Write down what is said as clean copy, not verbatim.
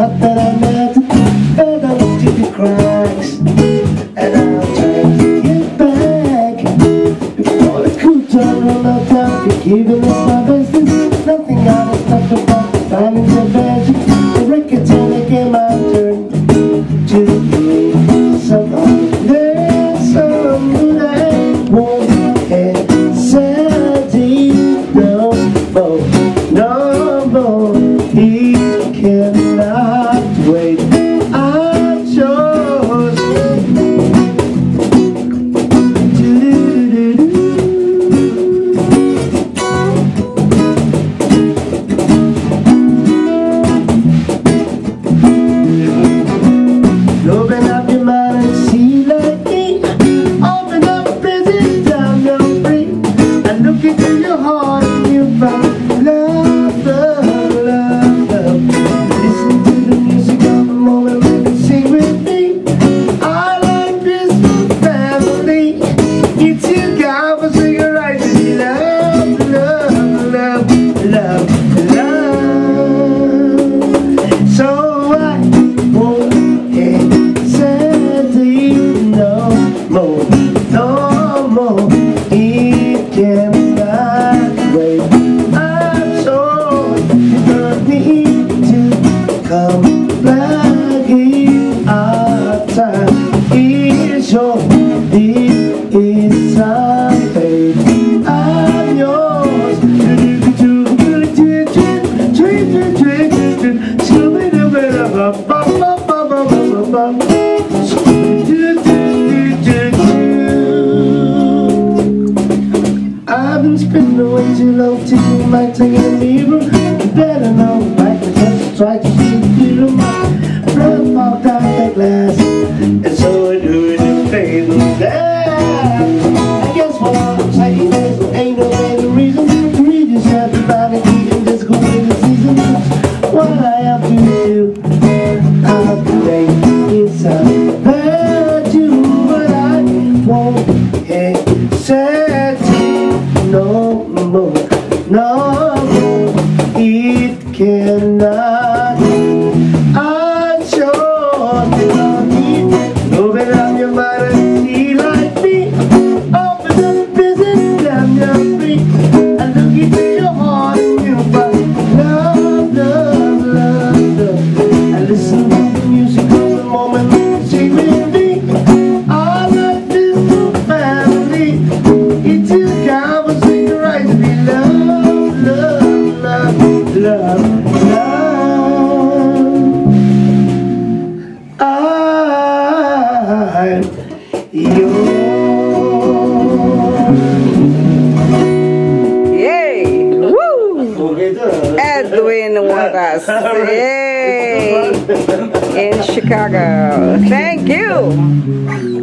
hot that I met, and I looked through the cracks, and I'll try to get back. Before the cool down, roll out down, you're giving us my best. There's nothing honest, nothing about the finding the magic. The record time I get my turn to play some other song that I won't hesitate no more, no more. He cannot wait. I chose open up your mind and see like me. Open up, present time, you're free. And look into your heart and you find love, love, love, love. Listen to the music of the moment and sing with me. I like this family. It's you God for singing right to me. Love, love, love, love, love. So I won't more, no more. It cannot wait. I'm so you need to come back in our time. It's your, it is our fate. I'm yours. I've been spending way too long taking my tongue in the mirror. You better know, like the just try to see through my breath walked out that glass, and so I do it in favor of that. I guess what I'm saying is there ain't no better reason to read yourself about it and just go with the season. What I have to do, I'll play is I've heard you, but I won't hesitate no more, no more. It cannot. I sure love me. Open up your mind and see like me. Open up the business, damn you're free. I look into your heart and you find love, love, love, love. I listen to the music of the moment and sing with me. I love this new family. It's you God was singing right to be love, love, love, love, love. I'm yours. Yay! Woo! Edwin Wagas. Yay! In Chicago. Thank you.